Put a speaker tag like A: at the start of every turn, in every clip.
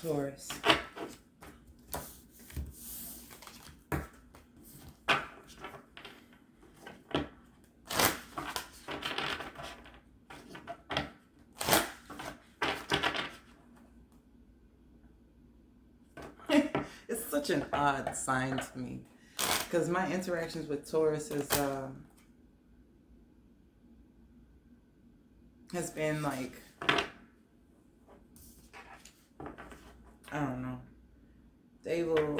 A: Taurus. It's such an odd sign to me because my interactions with Taurus has been like, I don't know. They will.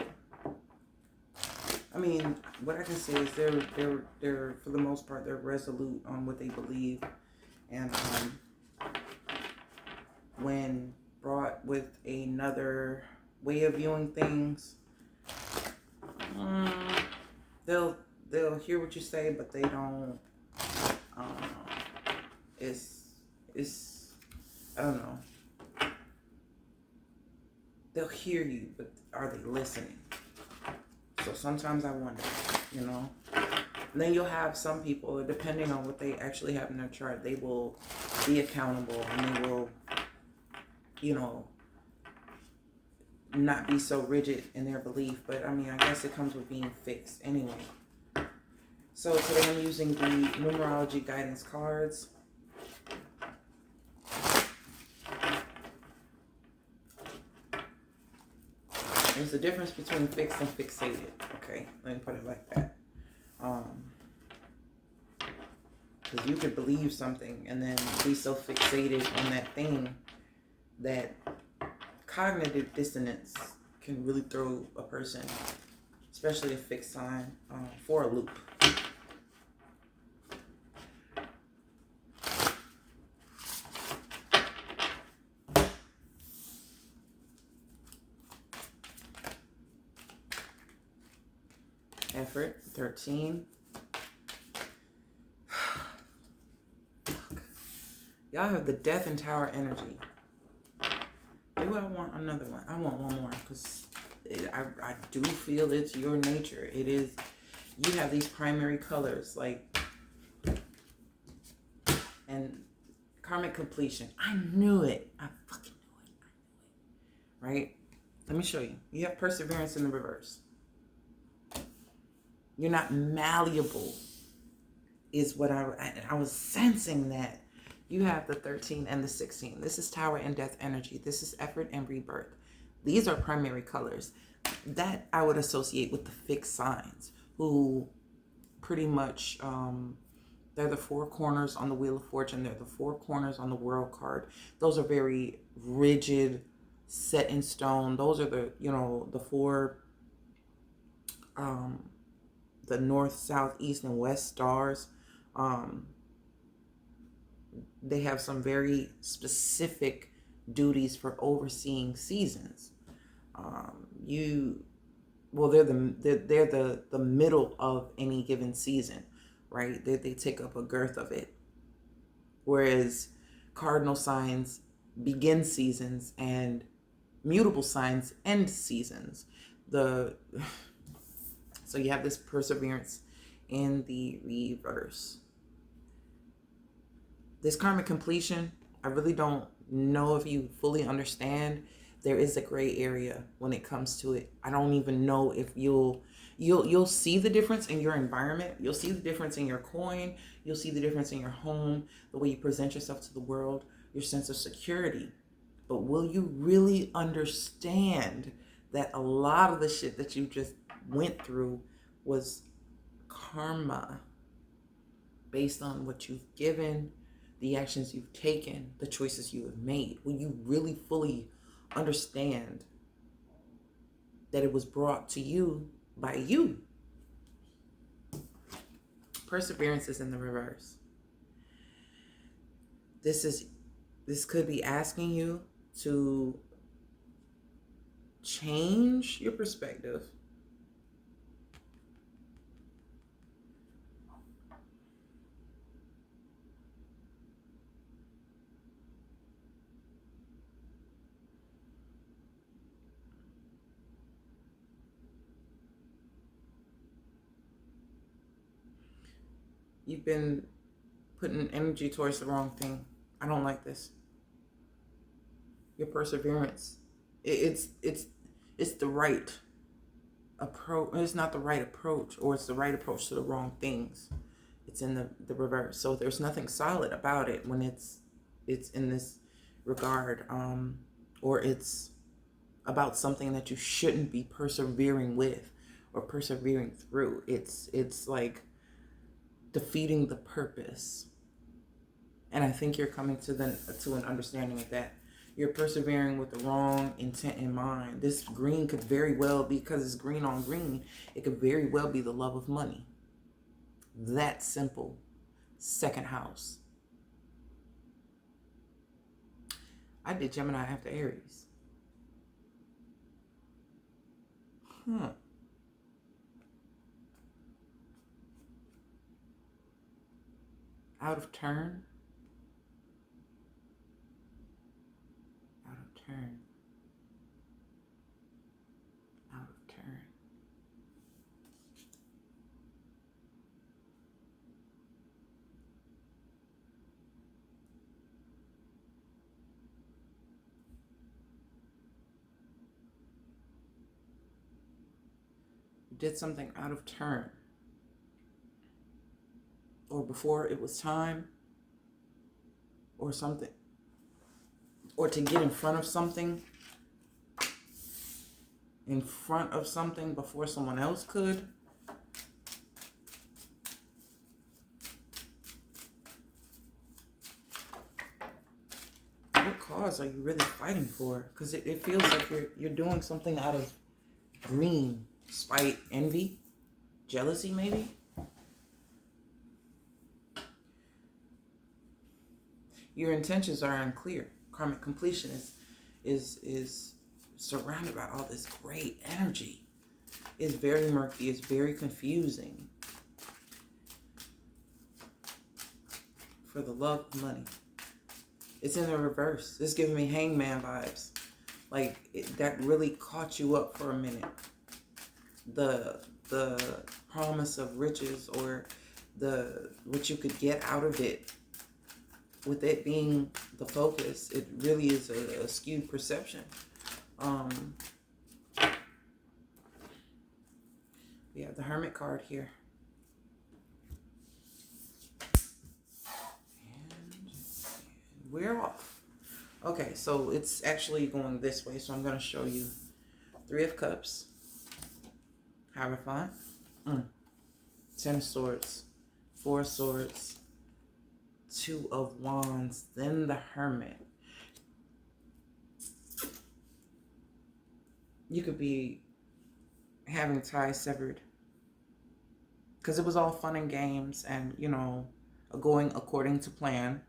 A: I mean, what I can say is they're for the most part they're resolute on what they believe, and when brought with another way of viewing things, they'll hear what you say, but they don't. It's I don't know. They'll hear you, but are they listening? So sometimes I wonder, you know. And then you'll have some people, depending on what they actually have in their chart, they will be accountable and they will, you know, not be so rigid in their belief. But I mean, I guess it comes with being fixed anyway. So today I'm using the numerology guidance cards. There's a difference between fixed and fixated. Okay, let me put it like that. Because you could believe something and then be so fixated on that thing that cognitive dissonance can really throw a person, especially a fixed sign, for a loop. Effort, 13. Y'all have the Death and Tower energy. Do I want another one? I want one more because I do feel it's your nature. It is, you have these primary colors, like, and karmic completion. I knew it. I fucking knew it. Right? Let me show you. You have perseverance in the reverse. You're not malleable, is what I was sensing that. You have the 13 and the 16. This is Tower and Death energy. This is effort and rebirth. These are primary colors. That I would associate with the fixed signs, who pretty much, they're the four corners on the Wheel of Fortune. They're the four corners on the World card. Those are very rigid, set in stone. Those are the, you know, the four, the north, south, east, and west stars. They have some very specific duties for overseeing seasons. They're the middle of any given season, right? They take up a girth of it. Whereas cardinal signs begin seasons and mutable signs end seasons. So you have this perseverance in the reverse. This karmic completion, I really don't know if you fully understand. There is a gray area when it comes to it. I don't even know if you'll see the difference in your environment. You'll see the difference in your coin. You'll see the difference in your home, the way you present yourself to the world, your sense of security. But will you really understand that a lot of the shit that you just went through was karma based on what you've given, the actions you've taken, the choices you have made? Will you really fully understand that it was brought to you by you? Perseverance is in the reverse. This could be asking you to change your perspective. You've been putting energy towards the wrong thing. I don't like this. Your perseverance It's the right approach. It's not the right approach, or it's the right approach to the wrong things. It's in the reverse. So there's nothing solid about it when it's in this regard, or it's about something that you shouldn't be persevering with or persevering through. It's like defeating the purpose. And I think you're coming to an understanding of that. You're persevering with the wrong intent in mind. This green could very well be, because it's green on green, it could very well be the love of money. That simple. Second house. I did Gemini after Aries. Out of turn. Out of turn. Out of turn. You did something out of turn, or before it was time, or something, or to get in front of something before someone else could. What cause are you really fighting for? Because it feels like you're doing something out of green, spite, envy, jealousy, maybe. Your intentions are unclear. Karmic completion is surrounded by all this great energy. It's very murky. It's very confusing. For the love of money. It's in the reverse. It's giving me hangman vibes. Like, that really caught you up for a minute. The promise of riches, or what you could get out of it, with it being the focus, it really is a skewed perception. We have the Hermit card here. And we're off. Okay, so it's actually going this way, so I'm going to show you. 3 of Cups. Hierophant. 10 of Swords. 4 of Swords. 2 of Wands. Then the Hermit. You could be having ties severed, because it was all fun and games, and going according to plan.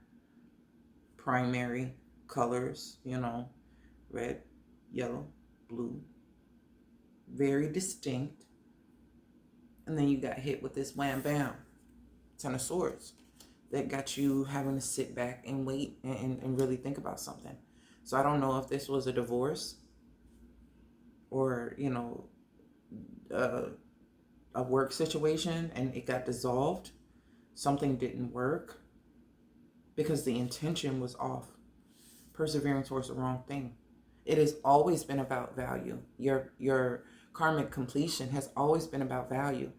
A: Primary colors, red, yellow, blue, very distinct. And then you got hit with this wham bam, 10 of Swords, that got you having to sit back and wait and really think about something. So I don't know if this was a divorce, or a work situation and it got dissolved. Something didn't work because the intention was off. Persevering towards the wrong thing. It has always been about value. Your karmic completion has always been about value.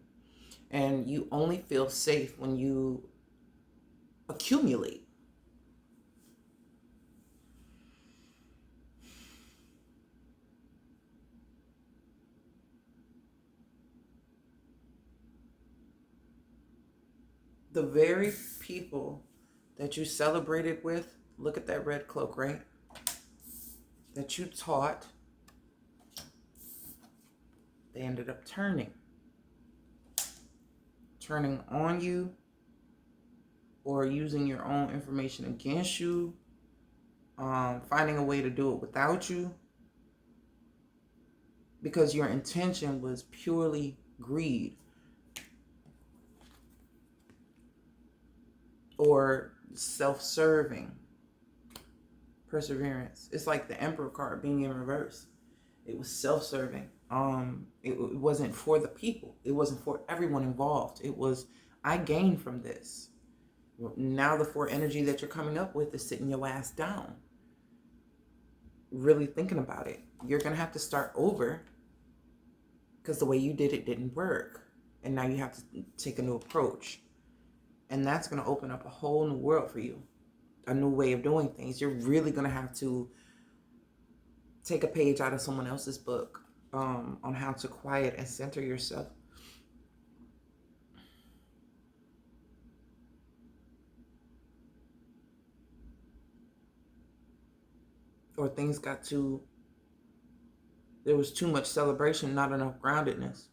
A: And you only feel safe when you accumulate. The very people that you celebrated with, look at that red cloak, right? That you taught, they ended up turning on you, or using your own information against you, finding a way to do it without you, because your intention was purely greed or self-serving. Perseverance. It's like the Emperor card being in reverse. It was self-serving. It wasn't for the people. It wasn't for everyone involved. It was, I gained from this. Now the 4 energy that you're coming up with is sitting your ass down. really thinking about it. You're going to have to start over because the way you did it didn't work. And now you have to take a new approach. And that's going to open up a whole new world for you, a new way of doing things. You're really going to have to take a page out of someone else's book on how to quiet and center yourself. Or things got too, there was too much celebration, not enough groundedness.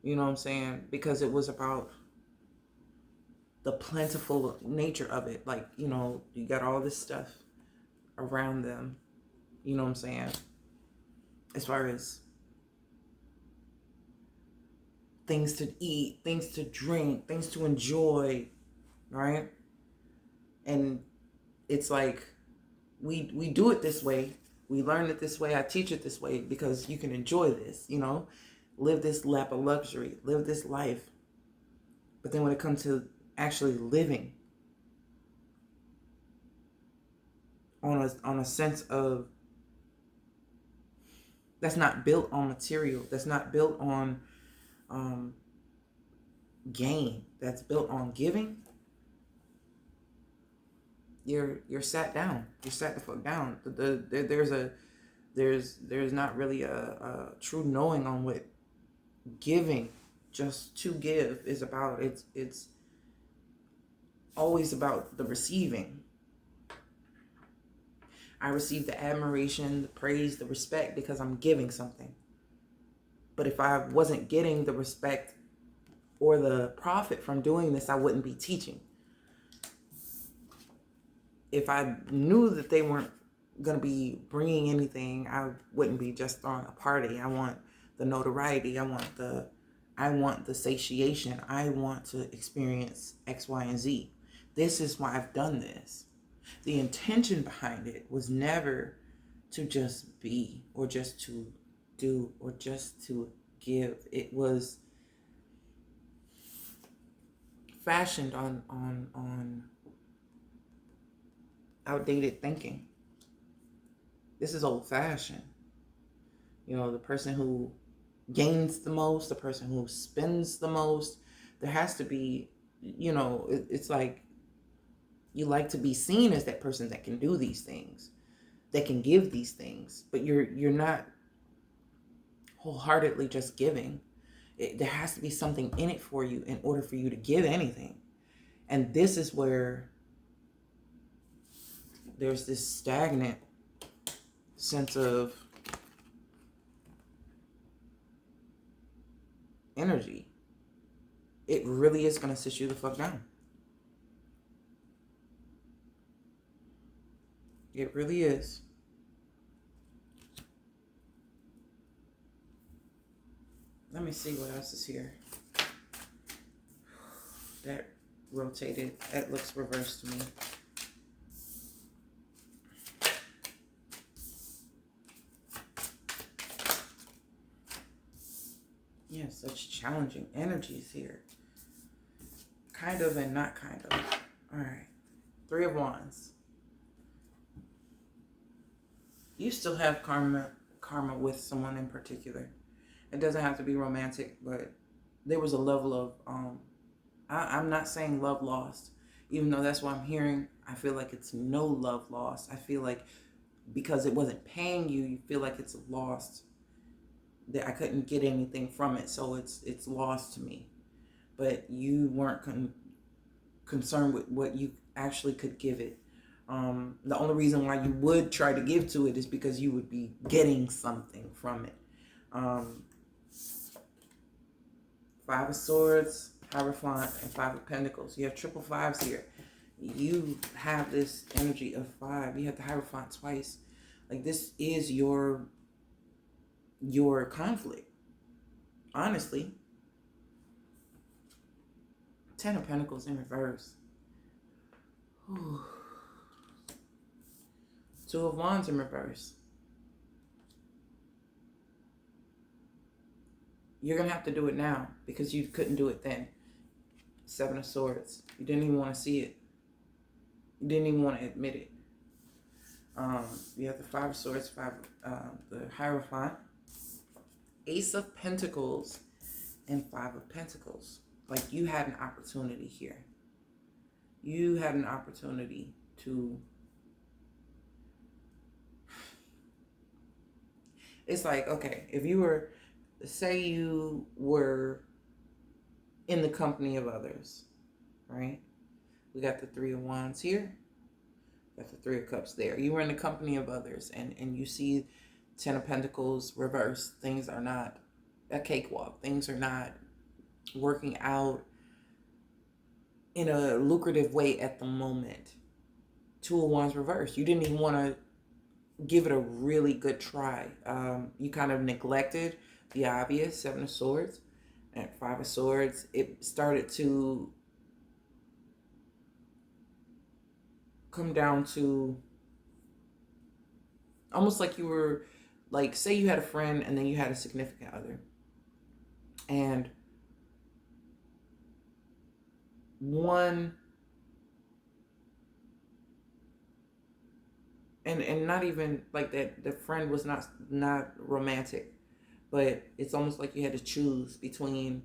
A: You know what I'm saying? Because it was about the plentiful nature of it. Like, you know, you got all this stuff around them. You know what I'm saying? As far as things to eat, things to drink, things to enjoy, right? And it's like, we do it this way. We learn it this way. I teach it this way because you can enjoy this, you know, live this lap of luxury, live this life. But then when it comes to actually living on a sense of, that's not built on material, that's not built on gain, that's built on giving, you're sat down. You're sat the fuck down. There's not really a true knowing on what giving just to give is about. It's always about the receiving. I receive the admiration, the praise, the respect because I'm giving something. But if I wasn't getting the respect or the profit from doing this, I wouldn't be teaching. If I knew that they weren't going to be bringing anything, I wouldn't be just throwing a party. I want the notoriety. I want the satiation. I want to experience X, Y, and Z. This is why I've done this. The intention behind it was never to just be or just to do or just to give. It was fashioned on outdated thinking. This is old fashioned. You know, the person who gains the most, the person who spends the most, there has to be, you know, it's like you like to be seen as that person that can do these things, that can give these things, but you're not wholeheartedly just giving. There has to be something in it for you in order for you to give anything. And this is where there's this stagnant sense of energy. It really is going to sit you the fuck down. It really is. Let me see what else is here. That rotated. That looks reversed to me. Yeah, such challenging energies here. Kind of and not kind of. All right. 3 of Wands. You still have karma with someone in particular. It doesn't have to be romantic, but there was a level of, I'm not saying love lost, even though that's what I'm hearing. I feel like it's no love lost. I feel like because it wasn't paying you, you feel like it's lost. That I couldn't get anything from it, so it's lost to me. But you weren't concerned with what you actually could give it. The only reason why you would try to give to it is because you would be getting something from it. 5 of Swords, Hierophant, and 5 of Pentacles. You have triple 5s here. You have this energy of 5. You have the Hierophant twice. Like, this is your conflict. Honestly. 10 of Pentacles in reverse. Whew. 2 of Wands in reverse. You're going to have to do it now because you couldn't do it then. 7 of Swords. You didn't even want to see it. You didn't even want to admit it. You have the Five of Swords, the Hierophant, Ace of Pentacles, and Five of Pentacles. Like, you had an opportunity here. You had an opportunity to... It's like, okay, if you were... Say you were in the company of others, right? We got the Three of Wands here. Got the Three of Cups there. You were in the company of others, and you see Ten of Pentacles reversed. Things are not a cakewalk. Things are not working out in a lucrative way at the moment. Two of Wands reversed. You didn't even want to give it a really good try. You kind of neglected the obvious. Seven of Swords and Five of Swords. It started to come down to almost like you were, like, say you had a friend and then you had a significant other, and one, and not even like that, the friend was not romantic, but it's almost like you had to choose between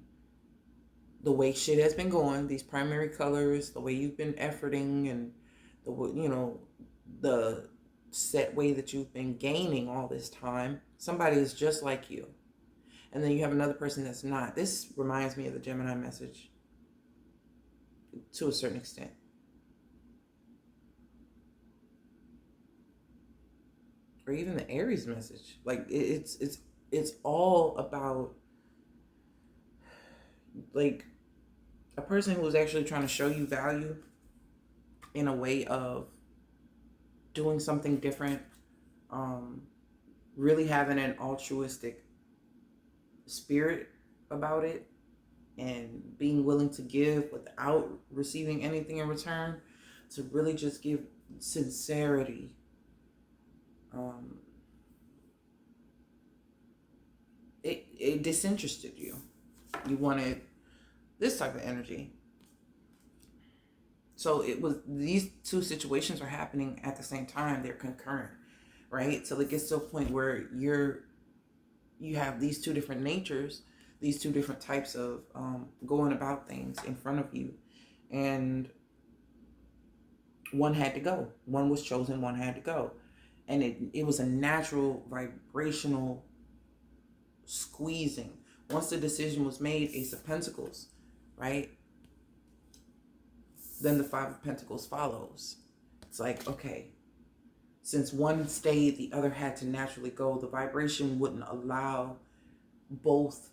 A: the way shit has been going, these primary colors, the way you've been efforting, and the, you know, the set way that you've been gaining all this time. Somebody is just like you, and then you have another person that's not. This reminds me of the Gemini message to a certain extent. Or even the Aries message. Like, it's all about, like, a person who is actually trying to show you value in a way of doing something different, really having an altruistic spirit about it, and being willing to give without receiving anything in return, to really just give sincerity. It disinterested you. You wanted this type of energy. So it was, these two situations are happening at the same time. They're concurrent, right? So it gets to a point where you have these two different natures, these two different types of going about things in front of you, and one had to go. One was chosen, one had to go. And it was a natural vibrational squeezing. Once the decision was made, Ace of Pentacles, right? Then the Five of Pentacles follows. It's like, okay, since one stayed, the other had to naturally go. The vibration wouldn't allow both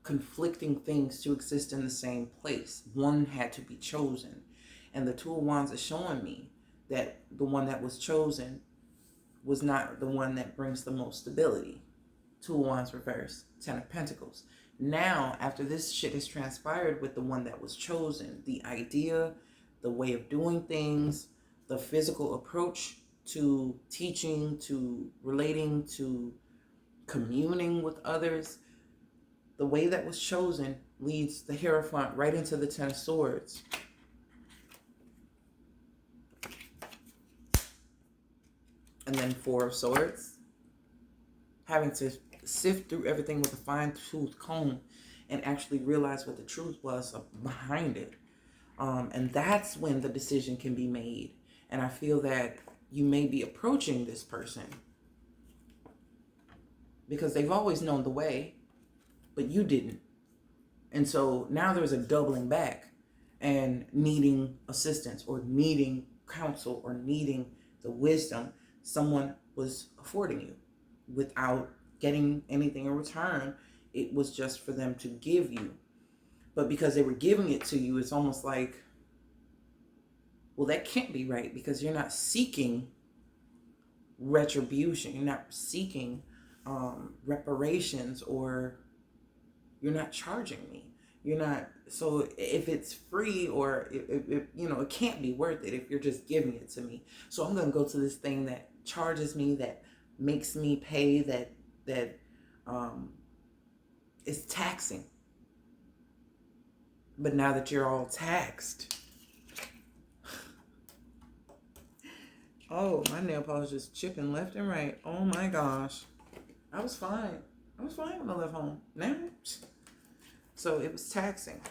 A: conflicting things to exist in the same place. One had to be chosen. And the Two of Wands is showing me that the one that was chosen was not the one that brings the most stability. Two of Wands reversed, Ten of Pentacles. Now, after this shit has transpired with the one that was chosen, the idea, the way of doing things, the physical approach to teaching, to relating, to communing with others, the way that was chosen leads the Hierophant right into the Ten of Swords. And then Four of Swords, having to sift through everything with a fine-tooth comb and actually realize what the truth was behind it. And that's when the decision can be made. And I feel that you may be approaching this person because they've always known the way, but you didn't. And so now there's a doubling back and needing assistance, or needing counsel, or needing the wisdom someone was affording you without getting anything in return. It was just for them to give you. But because they were giving it to you, it's almost like, well, that can't be right, because you're not seeking retribution. You're not seeking reparations, or you're not charging me. You're not. So if it's free, or if you know, it can't be worth it if you're just giving it to me. So I'm going to go to this thing that charges me, that makes me pay, that is taxing. But now that you're all taxed, Oh, my nail polish is chipping left and right. Oh my gosh. I was fine. I was fine when I left home. Now, so it was taxing.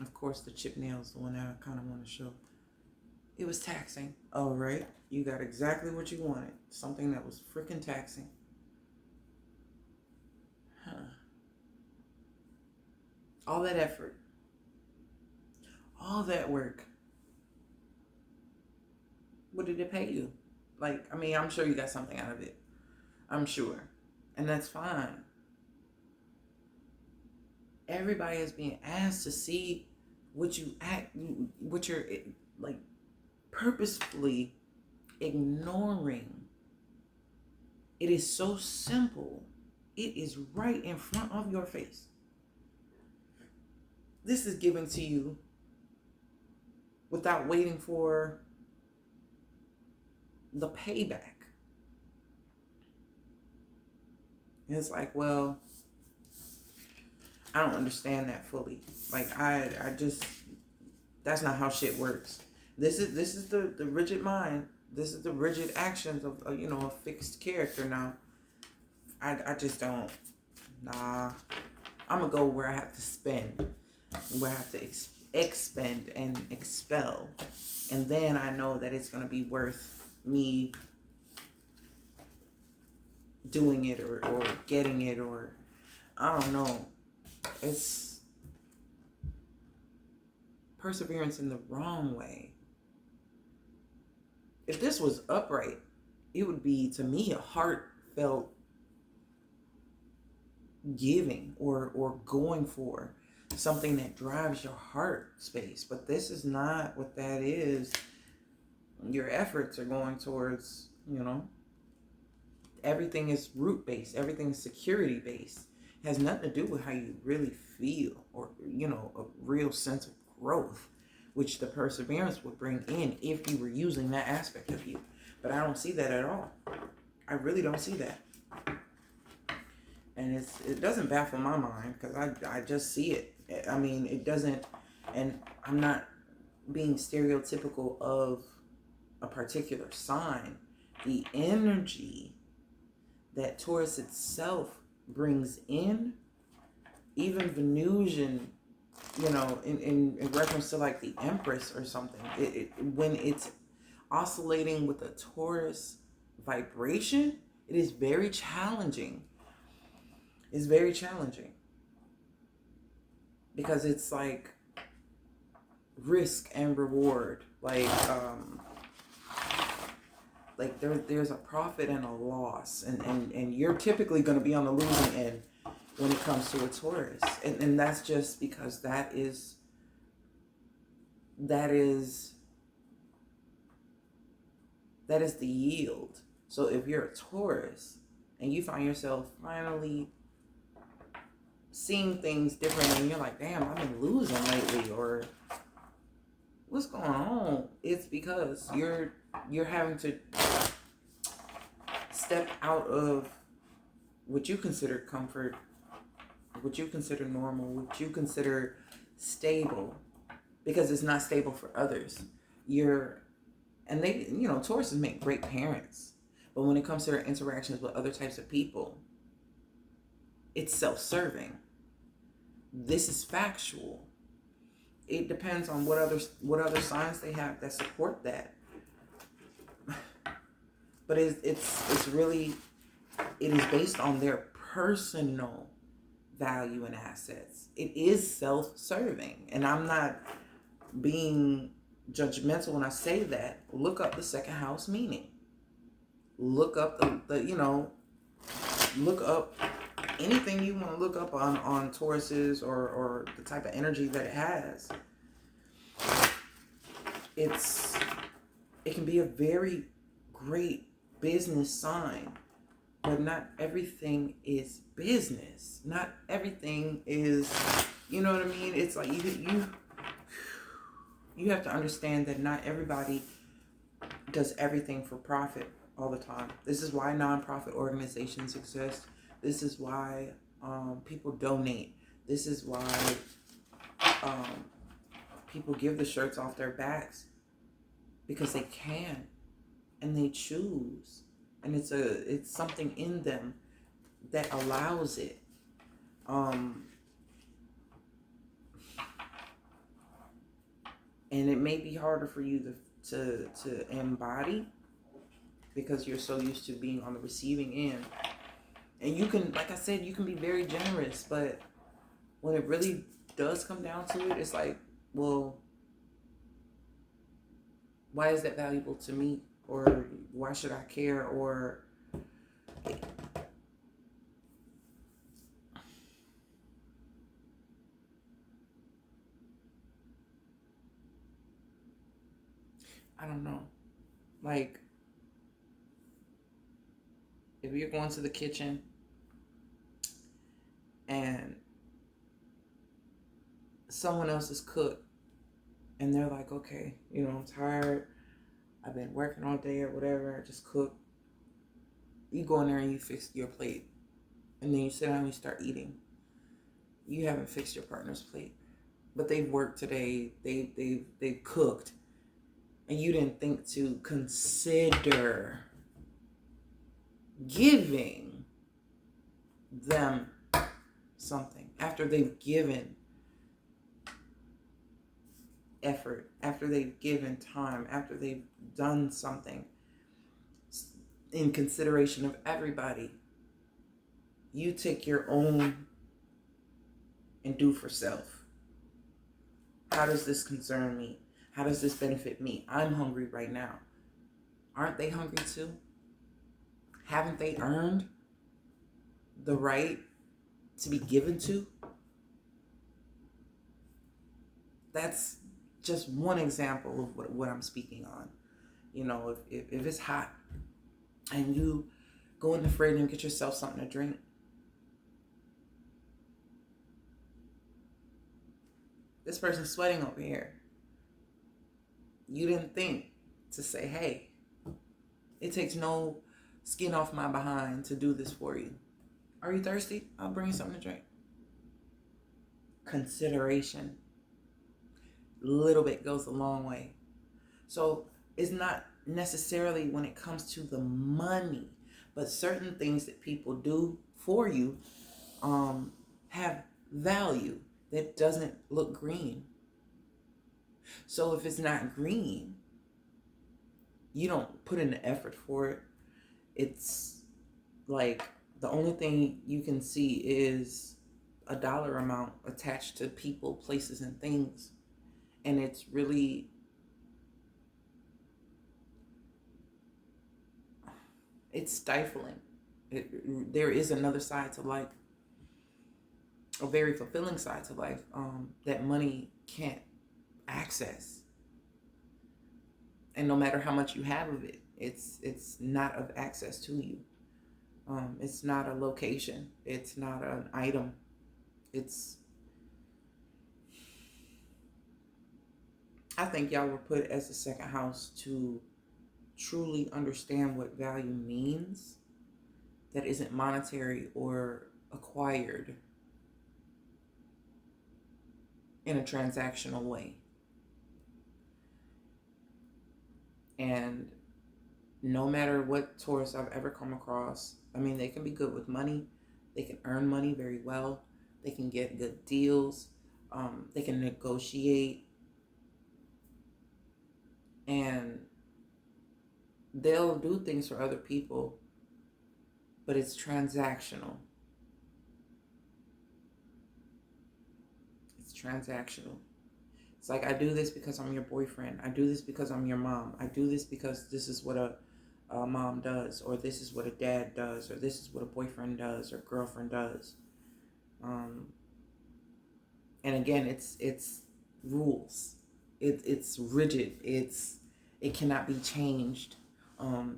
A: Of course, the chip nail is the one that I kind of want to show. It was taxing. All right. You got exactly what you wanted. Something that was freaking taxing. Huh. All that effort. All that work. What did it pay you? Like, I mean, I'm sure you got something out of it. I'm sure. And that's fine. Everybody is being asked to see what you're like purposefully ignoring. It is so simple. It is right in front of your face. This is given to you without waiting for the payback. And it's like, well, I don't understand that fully. Like I just, that's not how shit works. This is the rigid mind. This is the rigid actions of a fixed character. Now, I just don't. Nah, I'm gonna go where I have to spend, where I have to expend and expel, and then I know that it's gonna be worth me doing it or getting it, or I don't know. It's perseverance in the wrong way. If this was upright, it would be, to me, a heartfelt giving or going for something that drives your heart space. But this is not what that is. Your efforts are going towards, everything is root based, everything is security based. It has nothing to do with how you really feel or, a real sense of growth, which the perseverance would bring in if you were using that aspect of you. But I don't see that at all. I really don't see that. And it doesn't baffle my mind because I just see it. I mean, it doesn't, and I'm not being stereotypical of a particular sign. The energy that Taurus itself brings in, even Venusian, in reference to like the Empress or something, when it's oscillating with a Taurus vibration, it is very challenging. It's very challenging because it's like risk and reward. Like there's a profit and a loss, and you're typically going to be on the losing end when it comes to a Taurus, and that's just because that is the yield. So if you're a Taurus and you find yourself finally seeing things different and you're like, damn, I've been losing lately, or what's going on? It's because you're having to step out of what you consider comfort, what you consider normal, what you consider stable, because it's not stable for others. Tauruses make great parents, but when it comes to their interactions with other types of people, it's self-serving. This is factual. It depends on what other signs they have that support that. But it is based on their personal value and assets. It is self-serving, and I'm not being judgmental when I say that. Look up the second house meaning. Look up look up anything you want to look up on Tauruses or the type of energy that it has. It can be a very great business sign, but not everything is business. Not everything is, you know what I mean? It's like you have to understand that not everybody does everything for profit all the time. This is why nonprofit organizations exist. This is why people donate. This is why people give the shirts off their backs, because they can. and they choose, and it's something in them that allows it. And it may be harder for you to embody because you're so used to being on the receiving end. And you can, like I said, you can be very generous, but when it really does come down to it, it's like, well, why is that valuable to me? Or why should I care? Or I don't know. Like, if you're going to the kitchen and someone else is cooked and they're like, okay, I'm tired, I've been working all day or whatever, I just cook. You go in there and you fix your plate, and then you sit down and you start eating. You haven't fixed your partner's plate, but they've worked today, they've cooked, and you didn't think to consider giving them something after they've given effort, after they've given time, after they've done something in consideration of everybody. You take your own and do for self. How does this concern me? How does this benefit me? I'm hungry right now. Aren't they hungry too? Haven't they earned the right to be given to? That's just one example of what I'm speaking on. If it's hot and you go in the fridge and get yourself something to drink, this person's sweating over here. You didn't think to say, hey, it takes no skin off my behind to do this for you. Are you thirsty? I'll bring you something to drink. Consideration. Little bit goes a long way. So it's not necessarily when it comes to the money, but certain things that people do for you have value that doesn't look green. So if it's not green, you don't put in the effort for it. It's like the only thing you can see is a dollar amount attached to people, places, and things. And it's really, it's stifling. There is another side to life, a very fulfilling side to life, that money can't access. And no matter how much you have of it, it's not of access to you. It's not a location. It's not an item. I think y'all were put as the second house to truly understand what value means that isn't monetary or acquired in a transactional way. And no matter what Taurus I've ever come across, they can be good with money. They can earn money very well. They can get good deals. They can negotiate. And they'll do things for other people, but it's transactional. It's transactional. It's like, I do this because I'm your boyfriend. I do this because I'm your mom. I do this because this is what a mom does, or this is what a dad does, or this is what a boyfriend does or girlfriend does. And again, it's rules. It's rigid. It cannot be changed,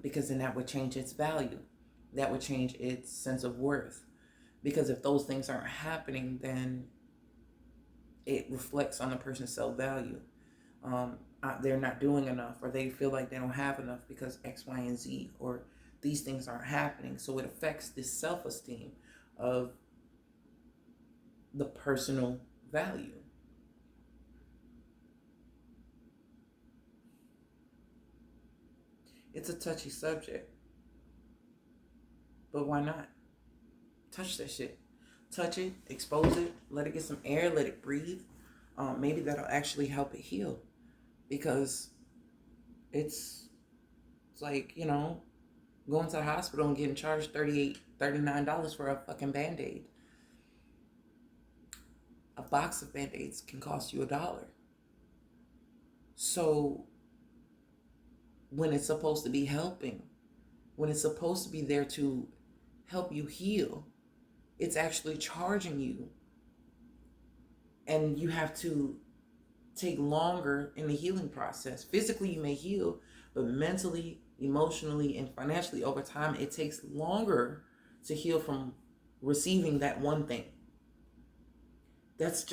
A: because then that would change its value. That would change its sense of worth. Because if those things aren't happening, then it reflects on the person's self-value. They're not doing enough, or they feel like they don't have enough because X, Y, and Z, or these things aren't happening. So it affects this self-esteem of the personal value. It's a touchy subject, but why not? Touch that shit. Touch it, expose it, let it get some air, let it breathe. Maybe that'll actually help it heal, because it's like, going to the hospital and getting charged $39 for a fucking Band-Aid. A box of Band-Aids can cost you $1. So when it's supposed to be helping, when it's supposed to be there to help you heal, it's actually charging you. And you have to take longer in the healing process. Physically, you may heal, but mentally, emotionally, and financially, over time, it takes longer to heal from receiving that one thing. That's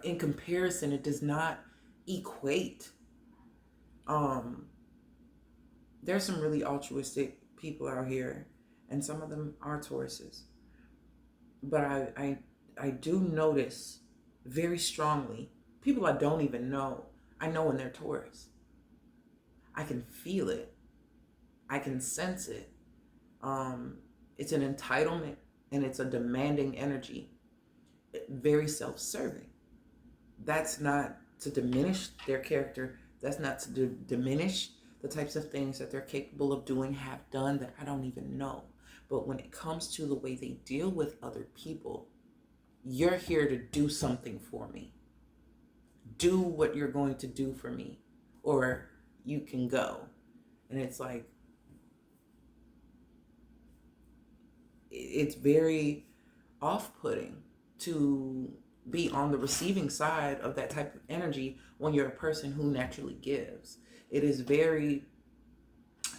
A: in comparison, it does not equate. There's some really altruistic people out here, and some of them are Tauruses. But I do notice very strongly people I don't even know. I know when they're Taurus. I can feel it. I can sense it. It's an entitlement, and it's a demanding energy. Very self-serving. That's not to diminish their character. That's not to diminish the types of things that they're capable of doing, have done, that I don't even know. But when it comes to the way they deal with other people, you're here to do something for me. Do what you're going to do for me, or you can go. And it's like, it's very off-putting to be on the receiving side of that type of energy when you're a person who naturally gives. It is very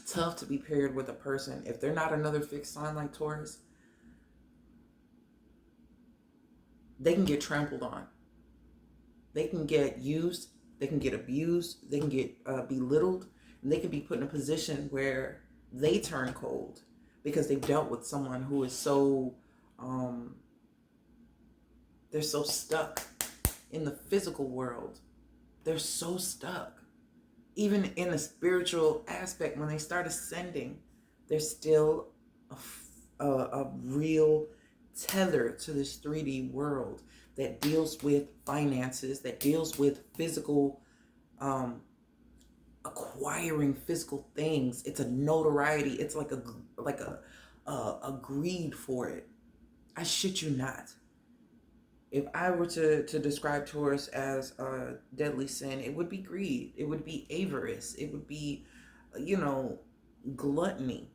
A: tough to be paired with a person, if they're not another fixed sign like Taurus, they can get trampled on. They can get used, they can get abused, they can get belittled, and they can be put in a position where they turn cold because they've dealt with someone who is so, they're so stuck in the physical world. They're so stuck. Even in the spiritual aspect, when they start ascending, there's still a real tether to this 3D world that deals with finances, that deals with physical, acquiring physical things. It's a notoriety. It's like a greed for it. I shit you not. If I were to describe Taurus as a deadly sin, it would be greed. It would be avarice. It would be, gluttony.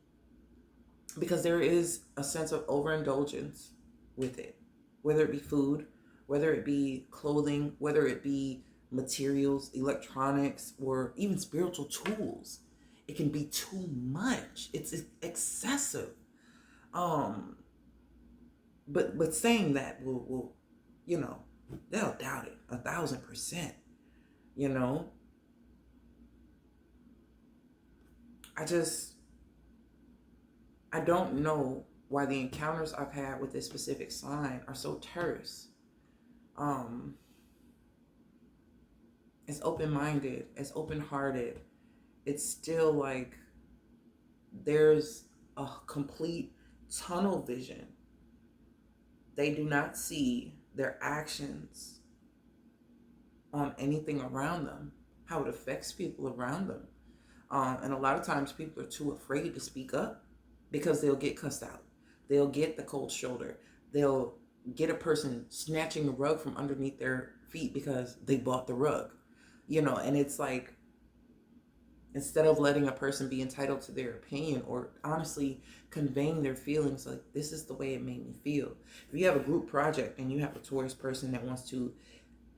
A: Because there is a sense of overindulgence with it. Whether it be food, whether it be clothing, whether it be materials, electronics, or even spiritual tools. It can be too much. It's excessive. But saying that will they'll doubt it 1,000%. I don't know why the encounters I've had with this specific sign are so terse. It's open-minded, it's open-hearted. It's still like there's a complete tunnel vision. They do not see their actions on anything around them, how it affects people around them. And a lot of times people are too afraid to speak up because they'll get cussed out. They'll get the cold shoulder. They'll get a person snatching the rug from underneath their feet because they bought the rug. And it's like, instead of letting a person be entitled to their opinion, or honestly conveying their feelings, like, this is the way it made me feel. If you have a group project and you have a Taurus person that wants to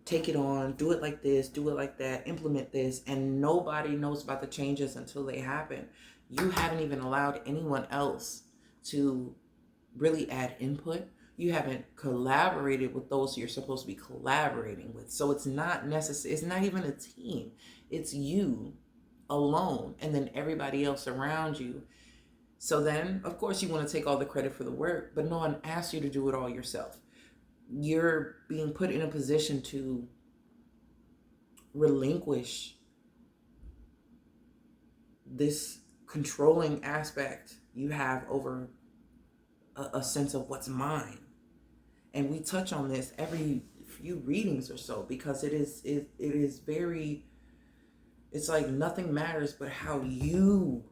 A: take it on, do it like this, do it like that, implement this, and nobody knows about the changes until they happen, you haven't even allowed anyone else to really add input. You haven't collaborated with those you're supposed to be collaborating with. So it's not necessary. It's not even a team. It's you alone, and then everybody else around you. So then, of course, you want to take all the credit for the work, but no one asked you to do it all yourself. You're being put in a position to relinquish this controlling aspect you have over a sense of what's mine. And we touch on this every few readings or so, because it is very, it's like nothing matters but how you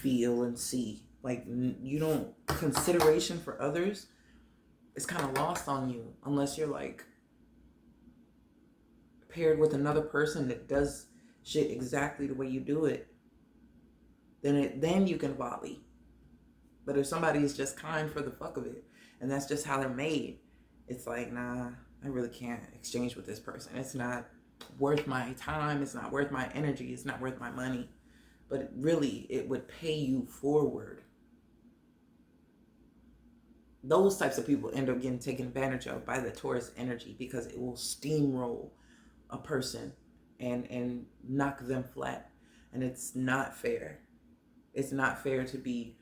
A: feel and see. Like, you don't, consideration for others is kind of lost on you unless you're like paired with another person that does shit exactly the way you do it. Then you can volley. But if somebody is just kind for the fuck of it, and that's just how they're made, it's like, nah, I really can't exchange with this person. It's not worth my time. It's not worth my energy. It's not worth my money. But really, it would pay you forward. Those types of people end up getting taken advantage of by the Taurus energy, because it will steamroll a person and knock them flat. And it's not fair. It's not fair to be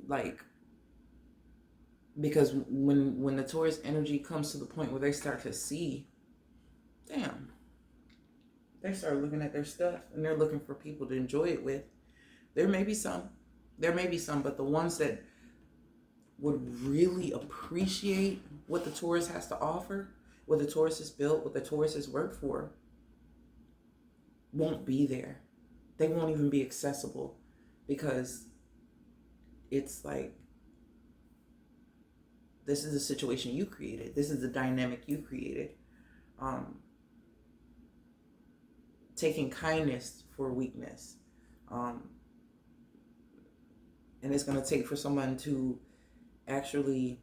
A: like, because when the Taurus energy comes to the point where they start to see, damn, they start looking at their stuff and they're looking for people to enjoy it with. There may be some, but the ones that would really appreciate what the Taurus has to offer, what the Taurus is built, what the Taurus is worked for, won't be there. They won't even be accessible, because it's like, this is the situation you created. This is the dynamic you created. Taking kindness for weakness. And it's going to take for someone to actually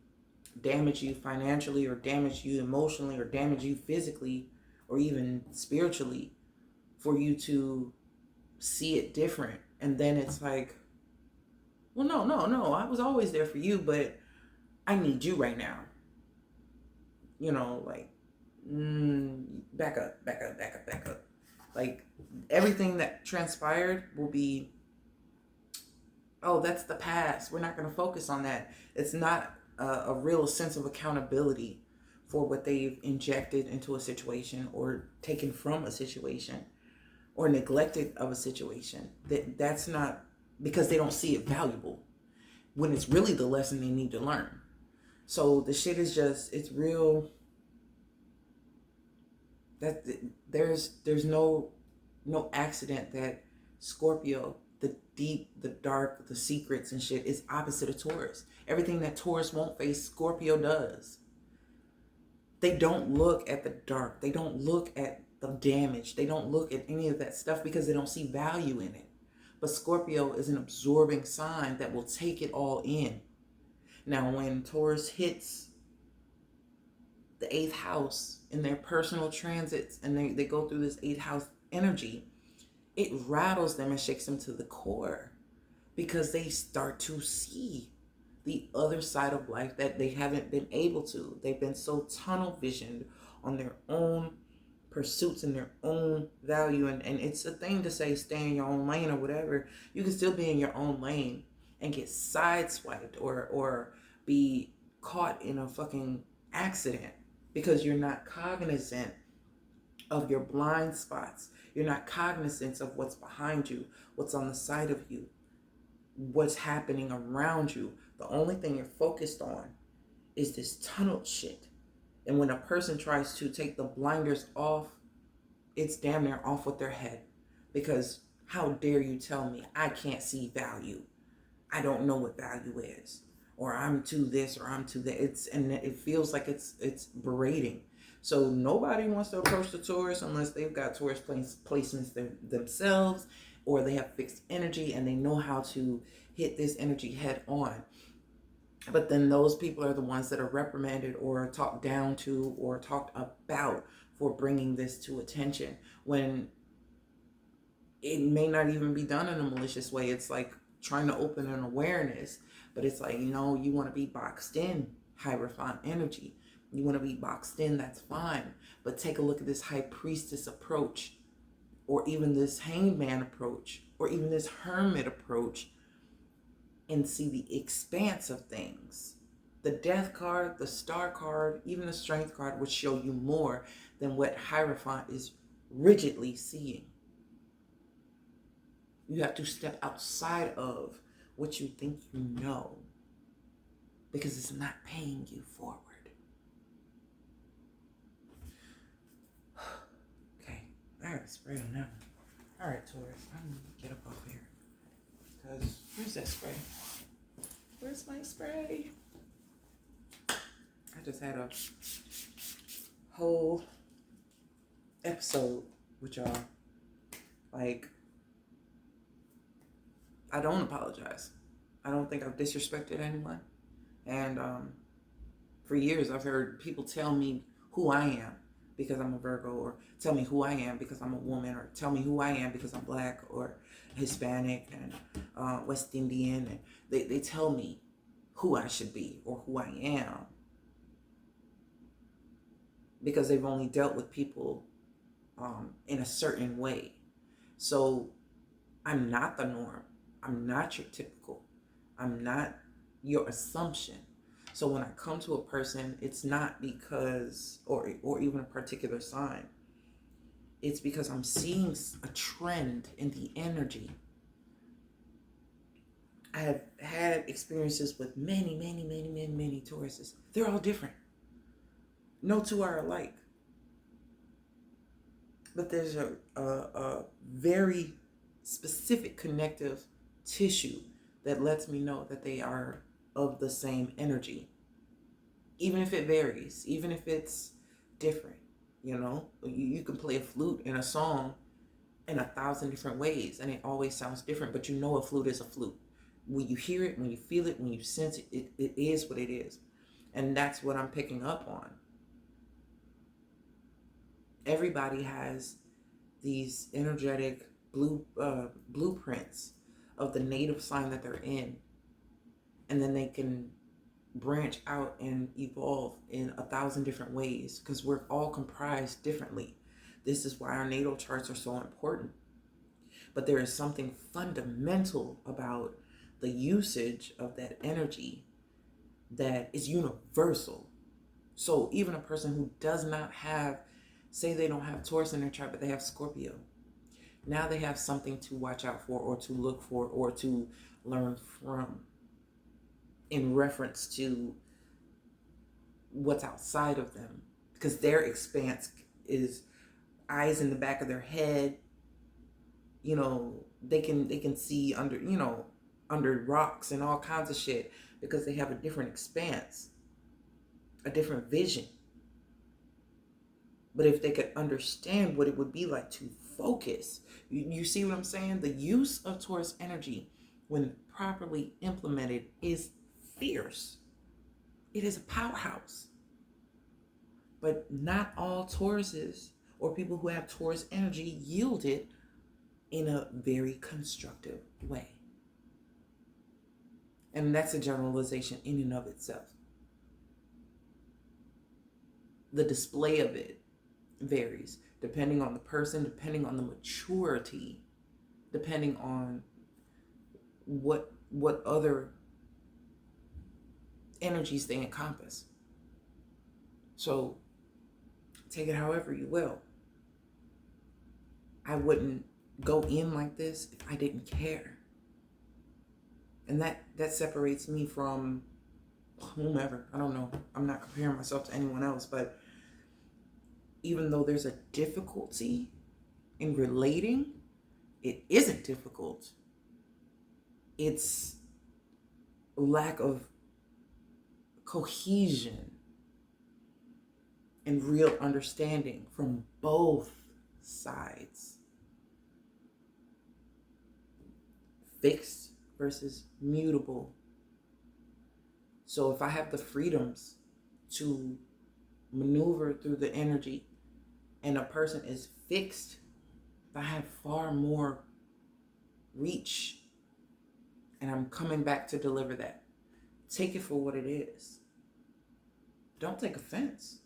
A: damage you financially, or damage you emotionally, or damage you physically, or even spiritually, for you to see it different. And then it's like, well, no, I was always there for you, but I need you right now. You know, like, back up. Like, everything that transpired will be, oh, that's the past. We're not going to focus on that. It's not a real sense of accountability for what they've injected into a situation, or taken from a situation, or neglected of a situation. That's not, because they don't see it valuable, when it's really the lesson they need to learn. So the shit is just, it's real, that there's no accident that Scorpio, the deep, the dark, the secrets and shit, is opposite of Taurus. Everything that Taurus won't face, Scorpio does. They don't look at the dark. They don't look at the damage. They don't look at any of that stuff, because they don't see value in it. But Scorpio is an absorbing sign that will take it all in. Now, when Taurus hits the 8th house in their personal transits, and they go through this 8th house energy, it rattles them and shakes them to the core, because they start to see the other side of life that they haven't been able to. They've been so tunnel visioned on their own pursuits and their own value. And it's a thing to say stay in your own lane or whatever. You can still be in your own lane and get sideswiped or be caught in a fucking accident, because you're not cognizant of your blind spots. You're not cognizant of what's behind you, what's on the side of you, what's happening around you. The only thing you're focused on is this tunnel shit. And when a person tries to take the blinders off, it's damn near off with their head. Because how dare you tell me I can't see value? I don't know what value is. Or I'm to this, or I'm to that. And it feels like it's berating. So nobody wants to approach the Taurus unless they've got Taurus placements themselves, or they have fixed energy and they know how to hit this energy head on. But then those people are the ones that are reprimanded, or talked down to, or talked about for bringing this to attention, when it may not even be done in a malicious way. It's like trying to open an awareness, but it's like, you want to be boxed in, Hierophant energy. You want to be boxed in, that's fine. But take a look at this High Priestess approach, or even this Hanged Man approach, or even this Hermit approach, and see the expanse of things. The Death card, the Star card, even the Strength card would show you more than what Hierophant is rigidly seeing. You have to step outside of what you think you know, because it's not paying you forward. Okay, I gotta spray on that one. All right, Taurus, I'm gonna get up off here. Because where's that spray? Where's my spray? I just had a whole episode with y'all. Like, I don't apologize. I don't think I've disrespected anyone. And for years, I've heard people tell me who I am because I'm a Virgo, or tell me who I am because I'm a woman, or tell me who I am because I'm Black or Hispanic and West Indian. And they tell me who I should be or who I am because they've only dealt with people in a certain way. So I'm not the norm. I'm not your typical. I'm not your assumption. So when I come to a person, it's not because, or even a particular sign, it's because I'm seeing a trend in the energy. I have had experiences with many Tauruses. They're all different. No two are alike. But there's a very specific connective tissue that lets me know that they are of the same energy. Even if it varies, even if it's different, you know, you can play a flute in a song in 1,000 different ways and it always sounds different, but you know a flute is a flute. When you hear it, when you feel it, when you sense it, it is what it is. And that's what I'm picking up on. Everybody has these energetic blueprints of the native sign that they're in. And then they can branch out and evolve in 1,000 different ways because we're all comprised differently. This is why our natal charts are so important. But there is something fundamental about the usage of that energy that is universal. So even a person who does not have, say they don't have Taurus in their chart, but they have Scorpio, now they have something to watch out for or to look for or to learn from in reference to what's outside of them, because their expanse is eyes in the back of their head. You know, they can see under, you know, under rocks and all kinds of shit because they have a different expanse, a different vision. But if they could understand what it would be like to focus, you see what I'm saying? The use of Taurus energy, when properly implemented, is fierce. It is a powerhouse. But not all Tauruses or people who have Taurus energy yield it in a very constructive way. And that's a generalization in and of itself. The display of it varies depending on the person, depending on the maturity, depending on what other energies they encompass. So take it however you will. I wouldn't go in like this if I didn't care. And that separates me from whomever. I don't know. I'm not comparing myself to anyone else, but even though there's a difficulty in relating, it isn't difficult. It's lack of cohesion and real understanding from both sides. Fixed versus mutable. So if I have the freedoms to maneuver through the energy and a person is fixed, I have far more reach, and I'm coming back to deliver that. Take it for what it is. Don't take offense.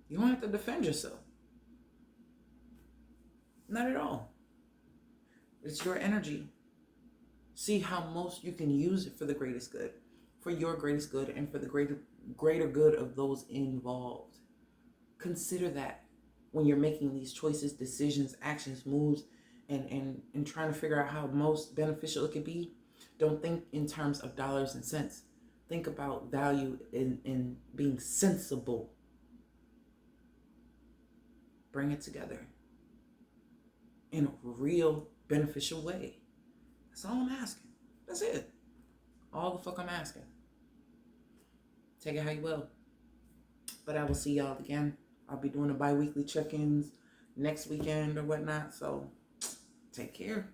A: You don't have to defend yourself. Not at all. It's your energy. See how most you can use it for the greatest good, for your greatest good, and for the greater good of those involved. Consider that when you're making these choices, decisions, actions, moves, and trying to figure out how most beneficial it could be. Don't think in terms of dollars and cents. Think about value in being sensible. Bring it together in a real beneficial way. That's all I'm asking. That's it. All the fuck I'm asking. Take it how you will. But I will see y'all again. I'll be doing the bi-weekly check-ins next weekend or whatnot. So take care.